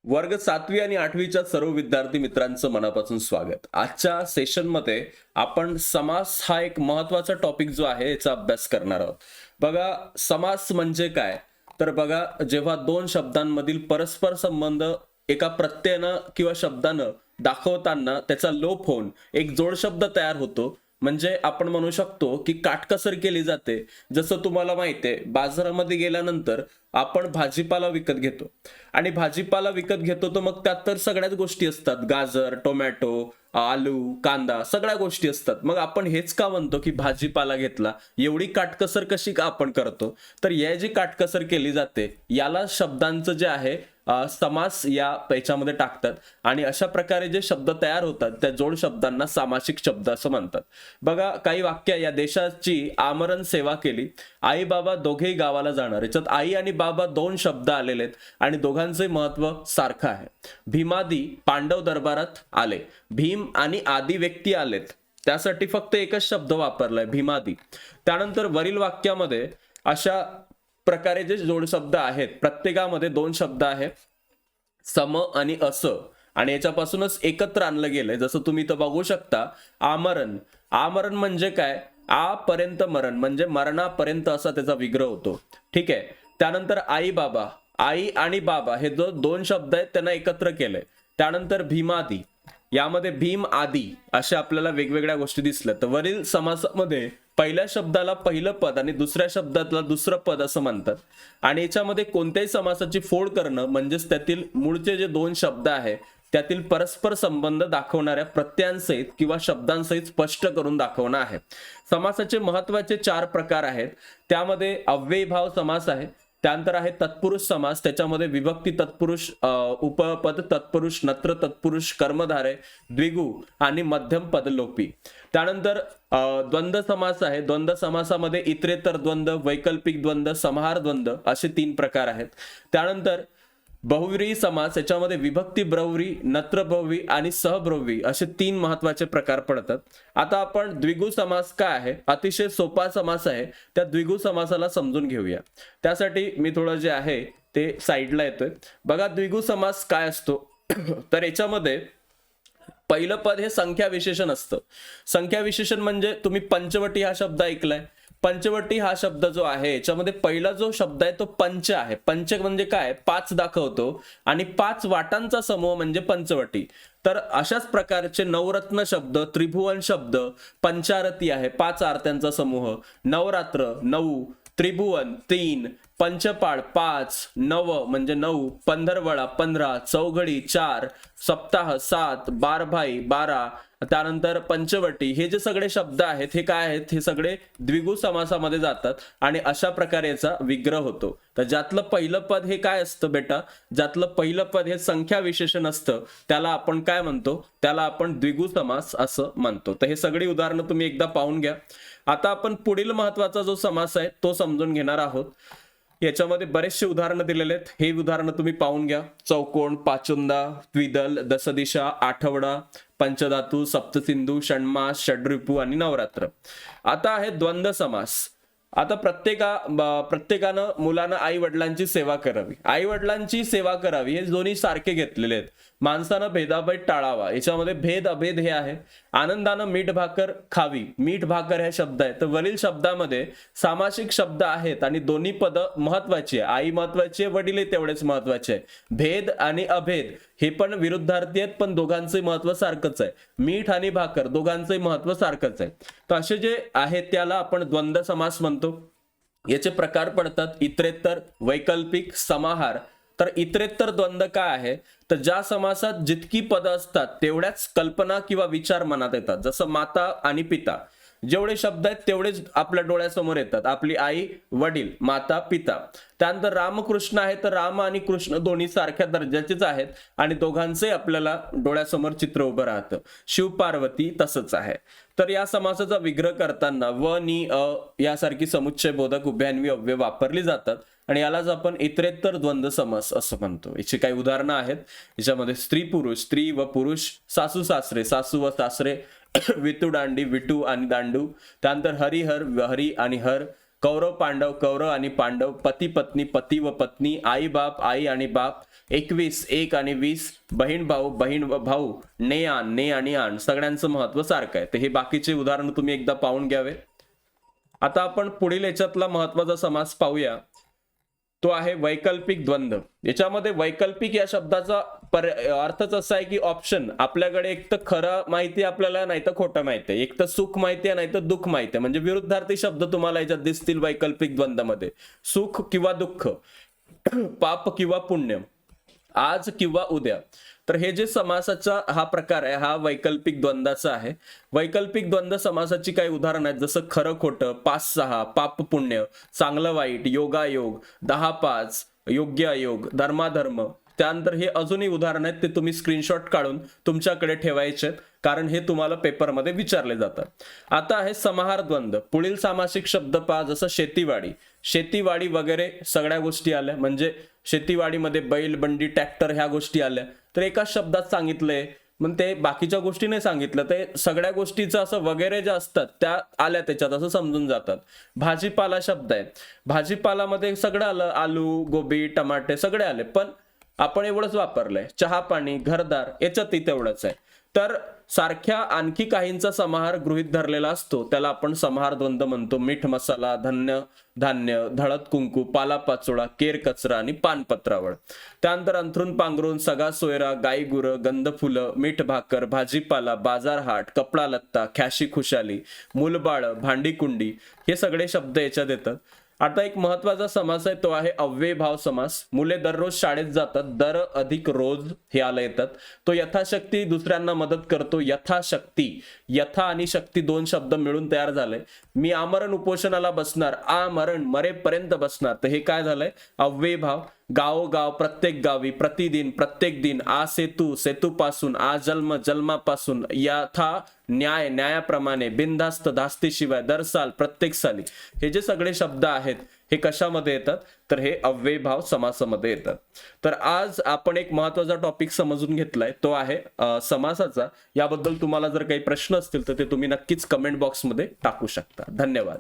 वर्ग 7वी आणि 8वीच्या सर्व विद्यार्थी मित्रांचं मनापासून स्वागत. आजच्या सेशनमध्ये आपण समास हा एक महत्वाचा टॉपिक जो आहे याचा अभ्यास करणार आहोत. बघा, समास म्हणजे काय? तर बघा, जेव्हा दोन शब्दांमधील परस्पर संबंध एका प्रत्ययानं किंवा शब्दानं दाखवताना त्याचा लोप होऊन एक जोडशब्द तयार होतो, म्हणजे आपण म्हणू शकतो की काटकसर केली जाते. जसं तुम्हाला माहिती आहे, बाजारामध्ये गेल्यानंतर आपण भाजीपाला विकत घेतो आणि भाजीपाला विकत घेतो तर मग त्यात तर सगळ्याच गोष्टी असतात. गाजर, टोमॅटो, आलू, कांदा, सगळ्या गोष्टी असतात. मग आपण हेच का म्हणतो की भाजीपाला घेतला? एवढी काटकसर कशी का आपण करतो? तर या जी काटकसर केली जाते याला शब्दांचं जे आहे समास या याच्यामध्ये टाकतात आणि अशा प्रकारे जे शब्द तयार होतात त्या जोड शब्दांना सामासिक शब्द असं म्हणतात. बघा, काही वाक्य, या देशाची आमरण सेवा केली, आई बाबा दोघेही गावाला जाणार. याच्यात आई आणि बाबा दोन शब्द आलेले आहेत आणि दोघांचे महत्व सारखं आहे. भीमादी पांडव दरबारात आले. भीम आणि आदी व्यक्ती आलेत, त्यासाठी फक्त एकच शब्द वापरलाय, भीमादी. त्यानंतर वरील वाक्यामध्ये अशा प्रकारे जे जोड शब्द आहेत, प्रत्येकामध्ये दोन शब्द आहेत, सम आणि अस, आणि याच्यापासूनच एकत्र आणलं गेलंय. जसं तुम्ही इथं बघू शकता, आमरण. आमरण म्हणजे काय? आ पर्यंत मरण, म्हणजे मरणापर्यंत असा त्याचा विग्रह होतो. ठीक आहे. त्यानंतर आई बाबा, आई आणि बाबा हे जो दोन शब्द आहेत त्यांना एकत्र केलंय. त्यानंतर भीमादी, यामध्ये भीम आदी अशा आपल्याला वेगवेगळ्या गोष्टी दिसल्या. तर वरील समासामध्ये पहिल्या शब्दाला पहिलं पद आणि दुसऱ्या शब्दाला दुसरं पद असं म्हणतात. आणि याच्यामध्ये कोणत्याही समासाची फोड करणं म्हणजेच त्यातील मूळचे जे दोन शब्द आहे त्यातील परस्पर संबंध दाखवणाऱ्या प्रत्ययांसहित किंवा शब्दांसहित स्पष्ट करून दाखवणं आहे. समासाचे महत्वाचे 4 प्रकार आहेत. त्यामध्ये अव्ययीभाव समास आहे. त्यानंतर आहे तत्पुरुष समास, त्याच्यामध्ये विभक्ती तत्पुरुष, उपपद तत्पुरुष, नत्र तत्पुरुष, कर्मधारय, द्विगु आणि मध्यम पदलोपी. त्यानंतर द्वंद्व समास आहे. द्वंद्व समासामध्ये इतरेतर द्वंद्व, वैकल्पिक द्वंद्व, समाहार द्वंद्व असे 3 प्रकार आहेत. त्यानंतर बहुव्रीही समास, याच्यामध्ये विभक्ती बहुव्रीही, नत्र बहुव्रीही आणि सहबहुव्रीही असे 3 महत्वाचे प्रकार पडतात. आता आपण द्विगु समास काय आहे, अतिशय सोपा समास आहे, त्या द्विगु समासाला समजून घेऊया. त्यासाठी मी थोडं जे आहे ते साईडला येतोय. बघा, द्विगु समास काय असतो तर याच्यामध्ये पहिलं पद हे संख्या विशेषण असतं. संख्या विशेषण म्हणजे तुम्ही पंचवटी हा शब्द ऐकलाय. पंचवटी हा शब्द जो आहे याच्यामध्ये पहिला जो शब्द आहे तो पंच आहे. पंच म्हणजे काय? 5 दाखवतो आणि 5 वाटांचा समूह म्हणजे पंचवटी. तर अशाच प्रकारचे नवरत्न शब्द, त्रिभुवन शब्द, पंचारती आहे, 5 आरत्यांचा समूह, नवरात्र 9, त्रिभुवन 3, पंचपाळ 5, नव म्हणजे 9, पंधरवडा 15, चौघडी 4, सप्ताह 7, बारभाई 12, त्यानंतर पंचवटी, हे जे सगळे शब्द आहेत हे काय आहेत? हे सगळे द्विगु समासामध्ये जातात आणि अशा प्रकारे याचा विग्रह होतो. तर ज्यातलं पहिलं पद हे काय असतं बेटा? ज्यातलं पहिलं पद हे संख्या विशेषण असतं त्याला आपण काय म्हणतो? त्याला आपण द्विगु समास असं म्हणतो. तर हे सगळी उदाहरणं तुम्ही एकदा पाहून घ्या. आता आपण पुढील महत्वाचा जो समास आहे तो समजून घेणार आहोत. याच्यामध्ये बरेचसे उदाहरणं दिलेले आहेत, हे उदाहरणं तुम्ही पाहून घ्या. चौकोन, पाचुंदा, द्विदल, दशदिशा, आठवडा, पंचधातू, सप्तसिंधू, षण्मास, षड्रिपू आणि नवरात्र. आता आहे द्वंद्व समास. आता प्रत्येकानं मुलानं आई वडिलांची सेवा करावी. आई वडिलांची सेवा करावी हे दोन्ही सारखे घेतलेले आहेत. माणसानं भेदाभेद टाळावा, याच्यामध्ये भेद अभेद हे आहे. आनंदानं मीठ भाकर खावी, मीठ भाकर हे शब्द आहे. तर वरील शब्दामध्ये सामासिक शब्द आहेत आणि दोन्ही पद महत्वाची आहे. आई महत्वाची आहे, वडील तेवढेच महत्वाचे आहे. भेद आणि अभेद हे पण विरुद्धार्थी आहेत, पण दोघांचे महत्व सारखंच आहे. मीठ आणि भाकर दोघांचे महत्व सारखंच आहे. तर असे जे आहेत त्याला आपण द्वंद्व समास म्हणतो. याचे प्रकार पडतात इतरेतर, वैकल्पिक, समाहार. तर इतरेतर द्वंद्व काय आहे? तर ज्या समासात जितकी पदं असतात तेवढ्याच कल्पना किंवा विचार मनात येतात. जसं माता आणि पिता, जेवढे शब्द आहेत तेवढेच आपल्या डोळ्यासमोर येतात. आपली आई, वडील, माता, पिता. त्यानंतर रामकृष्ण आहे, तर राम आणि कृष्ण दोन्ही सारख्या दर्जाचेच आहेत आणि दोघांचे आपल्याला डोळ्यासमोर चित्र उभं राहतं. शिव पार्वती तसंच आहे. तर या समासाचा विग्रह करताना व, नि, अ यासारखी समुच्चय बोधक उभयान्वी अव्यय वापरली जातात आणि यालाच आपण इतरेतर द्वंद्व समास असं म्हणतो. याची काही उदाहरणं आहेत. याच्यामध्ये स्त्री पुरुष, स्त्री व पुरुष, सासू सासरे, सासू व सासरे, विटू दांडी, विटू आणि दांडू. त्यानंतर हरिहर, हरी आणि हर, कौरव पांडव, कौरव आणि पांडव, पती पत्नी, पती व पत्नी, आई बाप, आई आणि बाप, 21 एक आणि 20 बहीण भाऊ ने आणि आण सगळ्यांचं महत्व सारखं आहे. तर हे बाकीचे उदाहरण तुम्ही एकदा पाहून घ्यावे. आता आपण पुढील याच्यातला महत्वाचा समास पाहूया. तो आहे वैकल्पिक द्वंद्व. याच्यामध्ये वैकल्पिक या शब्दाचा अर्थच असा आहे की ऑप्शन, आपल्याकडे एक तर खरं माहिती आपल्याला, नाही तर खोटं माहिती आहे, एक तर सुख माहिती आहे नाही तर दुःख माहिती आहे. म्हणजे विरुद्धार्थी शब्द तुम्हाला याच्यात दिसतील वैकल्पिक द्वंद्वामध्ये. सुख किंवा दुःख, पाप किंवा पुण्य, आज किंवा उद्या. तर हे जे समासाचा हा प्रकार आहे हा वैकल्पिक द्वंद्वाचा आहे. वैकल्पिक द्वंद्व समासाची काही उदाहरणं आहेत, जसं खरं खोटं, 5-6, पाप पुण्य, चांगलं वाईट, योगायोग, 10-5, योग्य अयोग, धर्माधर्म. त्यानंतर हे अजूनही उदाहरण आहेत, ते तुम्ही स्क्रीनशॉट काढून तुमच्याकडे ठेवायचे, कारण हे तुम्हाला पेपरमध्ये विचारले जातात. आता आहे समाहार द्वंद्व. पुढील सामासिक शब्द पहा, जसं शेतीवाडी वगैरे सगळ्या गोष्टी आल्या. म्हणजे शेतीवाडीमध्ये बैल, बंडी, ट्रॅक्टर ह्या गोष्टी आल्या. तर एका शब्दात सांगितलंय, मग ते बाकीच्या गोष्टी नाही सांगितलं, ते सगळ्या गोष्टीचं असं वगैरे ज्या असतात त्या आल्या त्याच्यात असं समजून जातात. भाजीपाला शब्द आहे, भाजीपालामध्ये सगळं आलं, आलू, गोबी, टमाटे सगळे आले, पण आपण एवढंच वापरलंय. चहा पाणी, घरदार याच्यातही तेवढंच आहे. तर सारख्या आणखी काहींचा समाहार गृहीत धरलेला असतो, त्याला आपण समाहार द्वंद्व म्हणतो. मीठ मसाला, धान्य, हळद कुंकू, पालापाचोळा, केर कचरा आणि पानपत्रावळ. त्यानंतर अंथरून पांघरून, सगळा सोयरा, गाई गुरं, गंध फुलं, मीठ भाकर, भाजीपाला, बाजार हाट, कपडा लत्ता, ख्याशी खुशाली, मुलबाळ, भांडी कुंडी, हे सगळे शब्द याच्यात येतात. आता एक महत्वाचा समास आहे, तो आहे अव्ययभाव समास. मुले दररोज शाळेत जातात, दर अधिक रोज हे आलं येतात. तो यथाशक्ती दुसऱ्यांना मदत करतो. यथाशक्ती, यथा आणि शक्ती दोन शब्द मिळून तयार झाले. मी आमरण उपोषणाला बसणार, आमरण मरेपर्यंत बसणार. तर हे काय झालंय, अव्ययभाव. गावोगाव, प्रत्येक गावी, प्रतिदिन, प्रत्येक दिन, आ सेतू, सेतूपासून, आ जन्म, जन्मापासून, यथा न्याय, न्यायाप्रमाणे, बिनधास्त, धास्तीशिवाय, दर साल, प्रत्येक साली. हे जे सगळे शब्द आहेत हे कशामध्ये येतात, तर हे अव्ययभाव समासामध्ये येतात. तर आज आपण एक महत्वाचा टॉपिक समजून घेतलाय, तो आहे समासाचा. याबद्दल तुम्हाला जर काही प्रश्न असतील तर ते तुम्ही नक्कीच कमेंट बॉक्समध्ये टाकू शकता. धन्यवाद.